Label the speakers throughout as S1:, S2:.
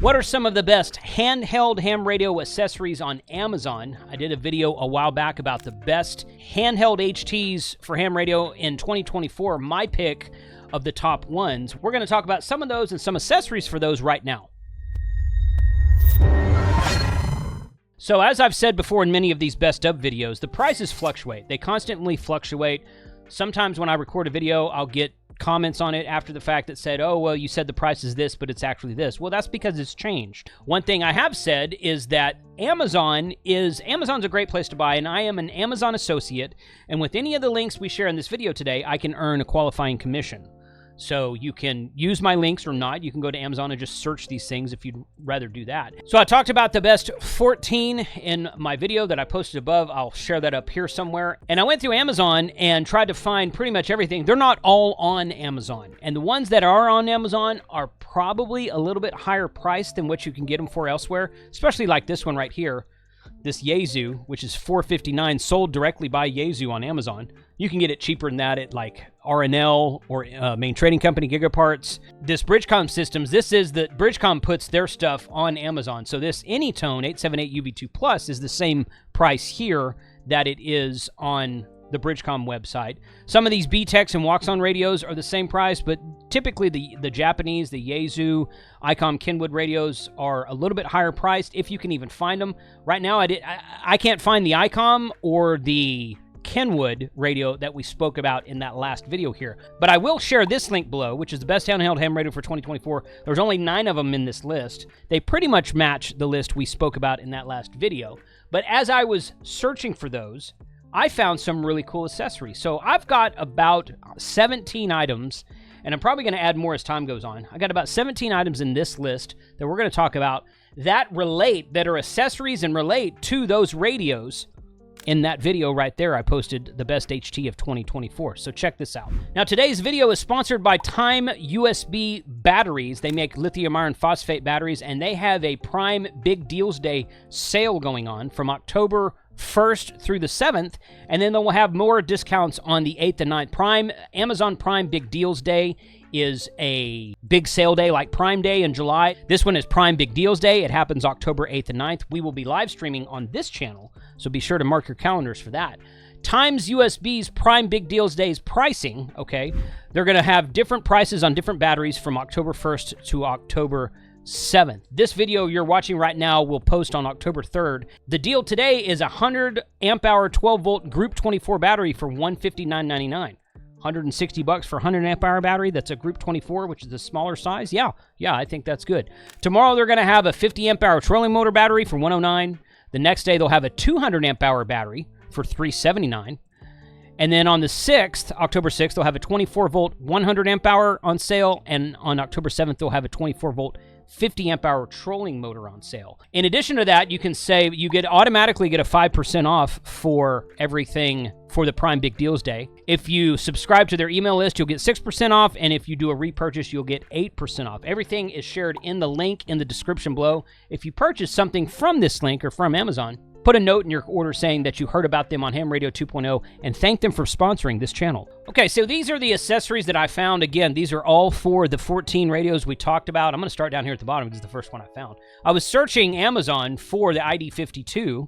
S1: What are some of the best handheld ham radio accessories on Amazon? I did a video a while back about the best handheld HTs for ham radio in 2024, my pick of the top ones. We're going to talk about some of those and some accessories for those right now. So as I've said before in many of these best of videos, the prices fluctuate. They constantly fluctuate. Sometimes when I record a video, I'll get comments on it after the fact that said, oh, well, you said the price is this, but it's actually this. Well, that's because it's changed. One thing I have said is that Amazon's a great place to buy, and I am an Amazon associate, and with any of the links we share in this video today, I can earn a qualifying commission. So you can use my links or not. You can go to Amazon and just search these things if you'd rather do that. So I talked about the best 14 in my video that I posted above. I'll share that up here somewhere. And I went through Amazon and tried to find pretty much everything. They're not all on Amazon. And the ones that are on Amazon are probably a little bit higher priced than what you can get them for elsewhere, especially like this one right here. This Yaesu, which is $4.59, sold directly by Yaesu on Amazon. You can get it cheaper than that at like RNL or Main Trading Company, Gigaparts. This Bridgecom Systems, Bridgecom puts their stuff on Amazon. So this Anytone 878 UV2 Plus is the same price here that it is on the Bridgecom website. Some of these BTEX and Walks-On radios are the same price, but typically the Japanese, the Yaesu, ICOM, Kenwood radios are a little bit higher priced if you can even find them. Right now, I can't find the ICOM or the Kenwood radio that we spoke about in that last video here. But I will share this link below, which is the best handheld ham radio for 2024. There's only 9 of them in this list. They pretty much match the list we spoke about in that last video. But as I was searching for those, I found some really cool accessories. So I've got about 17 items, and I'm probably going to add more as time goes on. I got about 17 items in this list that we're going to talk about that are accessories and relate to those radios. In that video right there, I posted the best HT of 2024. So check this out. Now, today's video is sponsored by Time USB Batteries. They make lithium iron phosphate batteries, and they have a Prime Big Deals Day sale going on from October 1st through the 7th, and then they'll have more discounts on the 8th and 9th. Amazon Prime Big Deals Day is a big sale day like Prime Day in July. This one is Prime Big Deals Day. It happens October 8th and 9th. We will be live streaming on this channel, so be sure to mark your calendars for that. Times USB's Prime Big Deals Day's pricing, okay, they're going to have different prices on different batteries from October 1st to October 7th. This video you're watching right now will post on October 3rd. The deal today is a 100 amp hour 12 volt Group 24 battery for $159.99. $160 for a 100 amp hour battery. That's a Group 24, which is the smaller size. Yeah, I think that's good. Tomorrow they're going to have a 50 amp hour trolling motor battery for $109. The next day they'll have a 200 amp hour battery for $379. And then on the 6th, October 6th, they'll have a 24 volt 100 amp hour on sale. And on October 7th, they'll have a 24 volt 50 amp hour trolling motor on sale. In addition to that, you can save, automatically get a 5% off for everything for the Prime Big Deals Day. If you subscribe to their email list, you'll get 6% off, and if you do a repurchase, you'll get 8% off. Everything is shared in the link in the description below. If you purchase something from this link or from Amazon, put a note in your order saying that you heard about them on Ham Radio 2.0 and thank them for sponsoring this channel. Okay, so these are the accessories that I found. Again, these are all for the 14 radios we talked about. I'm going to start down here at the bottom because it's the first one I found. I was searching Amazon for the ID52,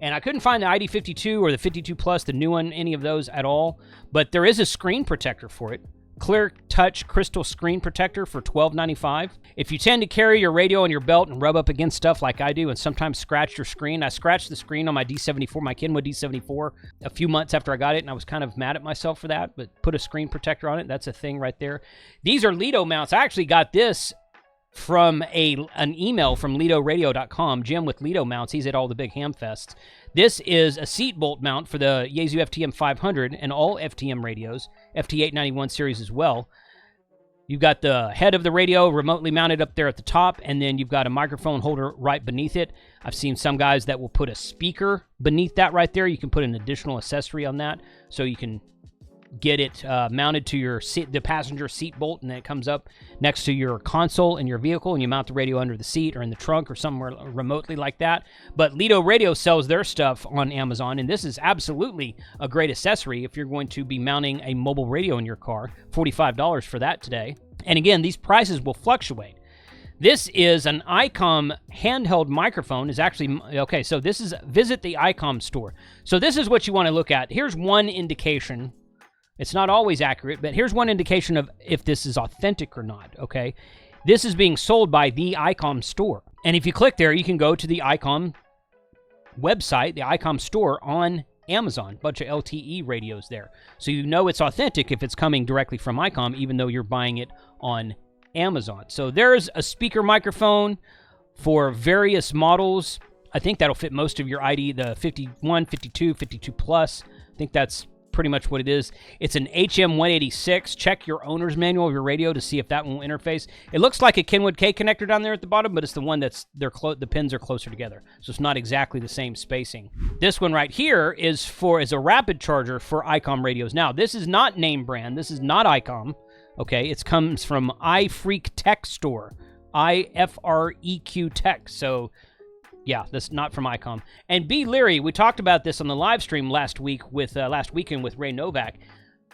S1: and I couldn't find the ID52 or the 52 Plus, the new one, any of those at all, but there is a screen protector for it. Clear Touch Crystal Screen Protector for $12.95. If you tend to carry your radio on your belt and rub up against stuff like I do and sometimes scratch your screen, I scratched the screen on my D74, my Kenwood D74, a few months after I got it, and I was kind of mad at myself for that, but put a screen protector on it. That's a thing right there. These are Lido mounts. I actually got this from an email from LidoRadio.com. Jim with Lido mounts. He's at all the big ham fests. This is a seat bolt mount for the Yaesu FTM 500 and all FTM radios, FT891 series as well. You've got the head of the radio remotely mounted up there at the top, and then you've got a microphone holder right beneath it. I've seen some guys that will put a speaker beneath that right there. You can put an additional accessory on that, so you can get it mounted to your seat, the passenger seat bolt, and then it comes up next to your console in your vehicle, and you mount the radio under the seat or in the trunk or somewhere remotely like that. But Lido Radio sells their stuff on Amazon, and this is absolutely a great accessory if you're going to be mounting a mobile radio in your car. $45 for that today. And again, these prices will fluctuate. This is an ICOM handheld microphone. Is actually, okay, so this is, visit the ICOM store. So this is what you want to look at. Here's one indication. It's not always accurate, but here's one indication of if this is authentic or not, okay? This is being sold by the ICOM store. And if you click there, you can go to the ICOM website, the ICOM store on Amazon. Bunch of LTE radios there. So you know it's authentic if it's coming directly from ICOM, even though you're buying it on Amazon. So there's a speaker microphone for various models. I think that'll fit most of your ID, the 51, 52, 52 plus. I think that's pretty much what it is. It's an HM186. Check your owner's manual of your radio to see if that won't interface. It looks like a Kenwood K connector down there at the bottom, but it's the one that's the pins are closer together, so it's not exactly the same spacing. This one right here is a rapid charger for ICOM radios. Now, this is not name brand. This is not ICOM. Okay, it comes from iFreak Tech Store, IFREQ Tech. So, yeah, that's not from ICOM. And be leery. We talked about this on the live stream last weekend with Ray Novak.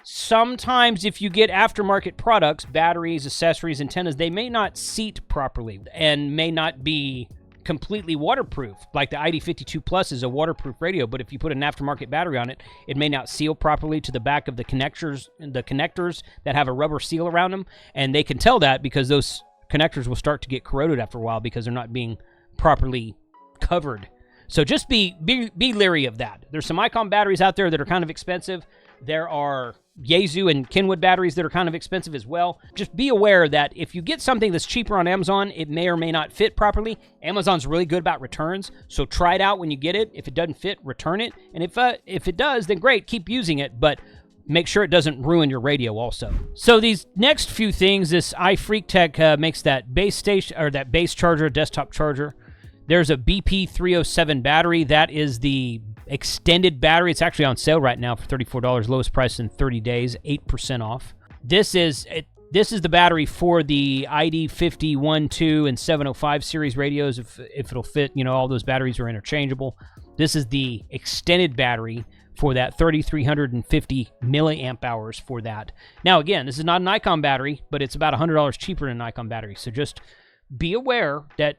S1: Sometimes if you get aftermarket products, batteries, accessories, antennas, they may not seat properly and may not be completely waterproof. Like the ID52 Plus is a waterproof radio, but if you put an aftermarket battery on it, it may not seal properly to the back of the connectors that have a rubber seal around them, and they can tell that because those connectors will start to get corroded after a while because they're not being properly covered. So just be leery of that. There's some ICOM batteries out there that are kind of expensive. There are Yaesu and Kenwood batteries that are kind of expensive as well. Just be aware that if you get something that's cheaper on Amazon, it may or may not fit properly. Amazon's really good about returns, so try it out when you get it. If it doesn't fit, return it. And if it does, then great, keep using it, but make sure it doesn't ruin your radio also. So these next few things, this iFreak Tech makes that base station, or that base charger, desktop charger. There's a BP307 battery. That is the extended battery. It's actually on sale right now for $34, lowest price in 30 days, 8% off. This is the battery for the ID50, 2, and 705 series radios. If it'll fit, all those batteries are interchangeable. This is the extended battery for that 3,350 milliamp hours for that. Now, again, this is not an ICOM battery, but it's about $100 cheaper than an ICOM battery. So just be aware that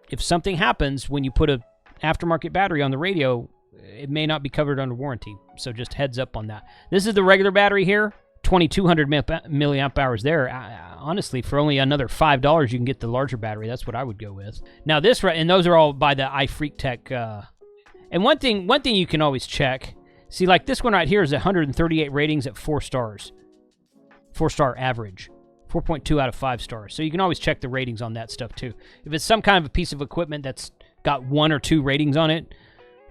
S1: if something happens when you put an aftermarket battery on the radio, it may not be covered under warranty. So just heads up on that. This is the regular battery here, 2,200 milliamp hours there. Honestly, for only another $5, you can get the larger battery. That's what I would go with. Now this, and those are all by the iFreak Tech. And one thing you can always check. See, like this one right here is 138 ratings at 4 stars. 4-star average. 4.2 out of 5 stars. So you can always check the ratings on that stuff too. If it's some kind of a piece of equipment that's got 1 or 2 ratings on it,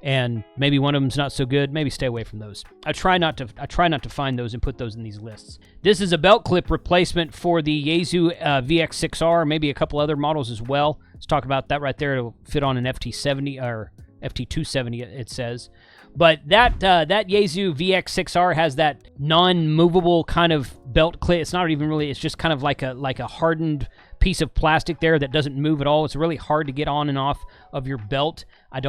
S1: and maybe one of them's not so good, maybe stay away from those. I try not to find those and put those in these lists. This is a belt clip replacement for the Yaesu VX6R, maybe a couple other models as well. Let's talk about that right there. It'll fit on an FT70 or FT270, it says. But that Yaesu VX6R has that non-movable kind of belt clip. It's not even really, it's just kind of like a hardened piece of plastic there that doesn't move at all. It's really hard to get on and off of your belt. I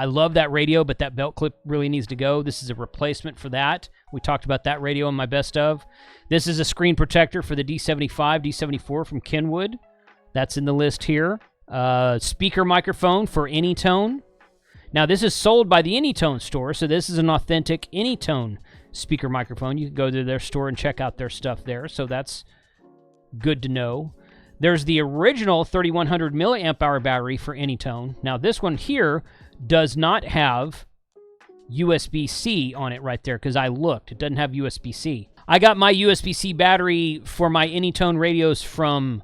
S1: love that radio, but that belt clip really needs to go. This is a replacement for that. We talked about that radio in my best of. This is a screen protector for the D75, D74 from Kenwood. That's in the list here. Speaker microphone for Anytone. Now, this is sold by the Anytone store, so this is an authentic Anytone speaker microphone. You can go to their store and check out their stuff there, so that's good to know. There's the original 3100 milliamp hour battery for Anytone. Now, this one here does not have USB-C on it right there, because I looked. It doesn't have USB-C. I got my USB-C battery for my Anytone radios from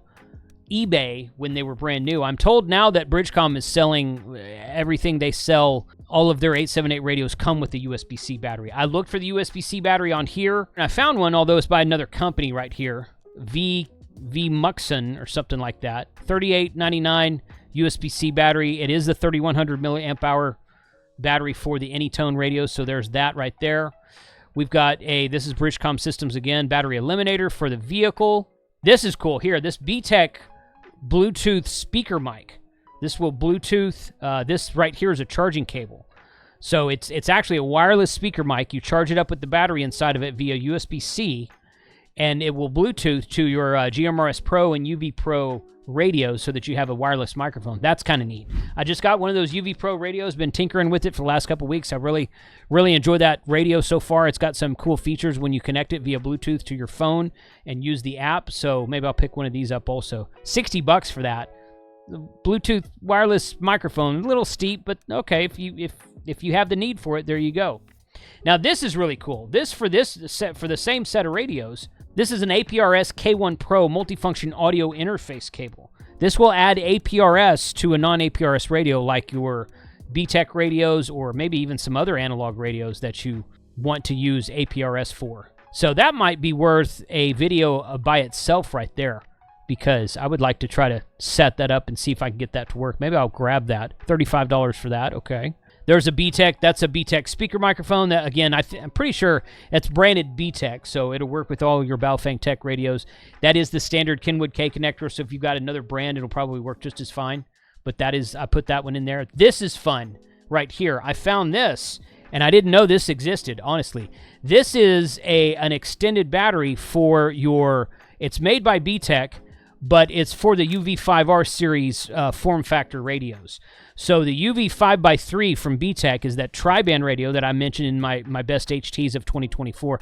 S1: eBay when they were brand new. I'm told now that Bridgecom is selling everything they sell. All of their 878 radios come with the USB-C battery. I looked for the USB-C battery on here, and I found one, although it's by another company right here, V-Muxon or something like that. $38.99 USB-C battery. It is the 3100 milliamp hour battery for the Anytone radios, so there's that right there. We've got this is Bridgecom Systems again, battery eliminator for the vehicle. This is cool here. This BTEC Bluetooth speaker mic. This will Bluetooth. This right here is a charging cable. So it's actually a wireless speaker mic. You charge it up with the battery inside of it via USB-C, and it will Bluetooth to your GMRS Pro and UV Pro radios so that you have a wireless microphone. That's kind of neat. I just got one of those UV Pro radios, been tinkering with it for the last couple weeks. I really enjoy that radio so far. It's got some cool features when you connect it via Bluetooth to your phone and use the app, so maybe I'll pick one of these up also. $60 for that. The Bluetooth wireless microphone, a little steep, but okay, if you have the need for it, there you go. Now this is really cool. For the same set of radios, this is an APRS K1 Pro multifunction audio interface cable. This will add APRS to a non-APRS radio like your BTEC radios or maybe even some other analog radios that you want to use APRS for. So that might be worth a video by itself right there, because I would like to try to set that up and see if I can get that to work. Maybe I'll grab that. $35 for that, okay. There's a BTEC. That's a BTEC speaker microphone. That, again, I'm pretty sure it's branded BTEC, so it'll work with all your Baofeng Tech radios. That is the standard Kenwood K connector, so if you've got another brand, it'll probably work just as fine. But I put that one in there. This is fun right here. I found this, and I didn't know this existed, honestly. This is an extended battery for your... It's made by BTEC, but it's for the UV5R series form factor radios. So the UV5x3 from BTEC is that tri-band radio that I mentioned in my best HTs of 2024.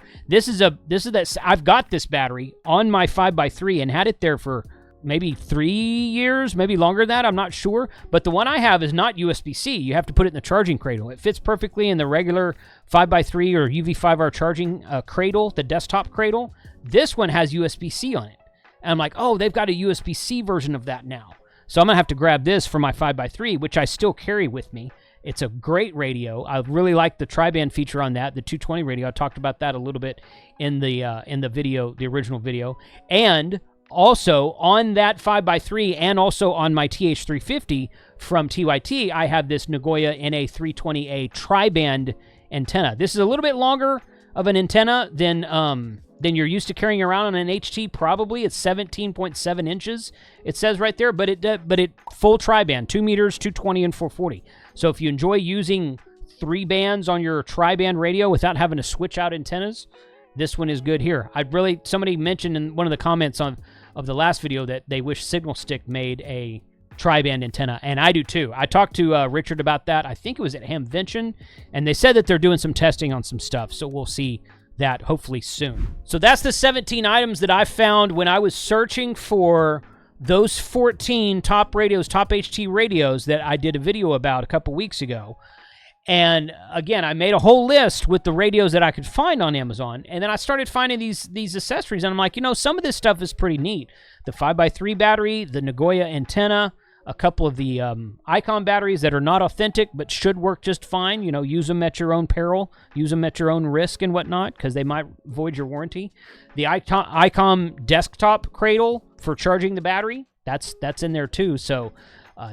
S1: I've got this battery on my 5x3 and had it there for maybe 3 years, maybe longer than that, I'm not sure. But the one I have is not USB-C. You have to put it in the charging cradle. It fits perfectly in the regular 5x3 or UV5R charging cradle, the desktop cradle. This one has USB-C on it. And I'm like, oh, they've got a USB-C version of that now. So I'm going to have to grab this for my 5x3, which I still carry with me. It's a great radio. I really like the tri-band feature on that, the 220 radio. I talked about that a little bit in the video, the original video. And also on that 5x3 and also on my TH350 from TYT, I have this Nagoya NA320A tri-band antenna. This is a little bit longer of an antenna than you're used to carrying around on an HT. Probably it's 17.7 inches. It says right there, but it full tri-band, 2 meters, 220 and 440. So if you enjoy using 3 bands on your tri-band radio without having to switch out antennas, this one is good here. Somebody mentioned in one of the comments of the last video that they wish Signal Stick made a tri-band antenna, and I do too. I talked to Richard about that. I think it was at Hamvention, and they said that they're doing some testing on some stuff, so we'll see that hopefully soon. So that's the 17 items that I found when I was searching for those 14 top radios, top HT radios that I did a video about a couple weeks ago. And again, I made a whole list with the radios that I could find on Amazon, and then I started finding these accessories, and I'm like, some of this stuff is pretty neat. The 5x3 battery, the Nagoya antenna, a couple of the Icon batteries that are not authentic but should work just fine. Use them at your own peril, use them at your own risk and whatnot, because they might void your warranty. The Icon desktop cradle for charging the battery, that's in there too. So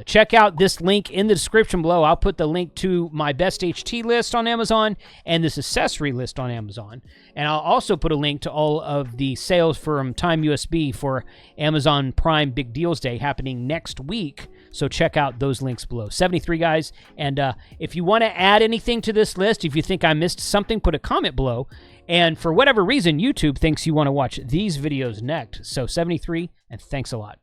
S1: check out this link in the description below. I'll put the link to my best HT list on Amazon and this accessory list on Amazon. And I'll also put a link to all of the sales from Time USB for Amazon Prime Big Deals Day happening next week. So check out those links below. 73, guys. And if you want to add anything to this list, if you think I missed something, put a comment below. And for whatever reason, YouTube thinks you want to watch these videos next. So 73, and thanks a lot.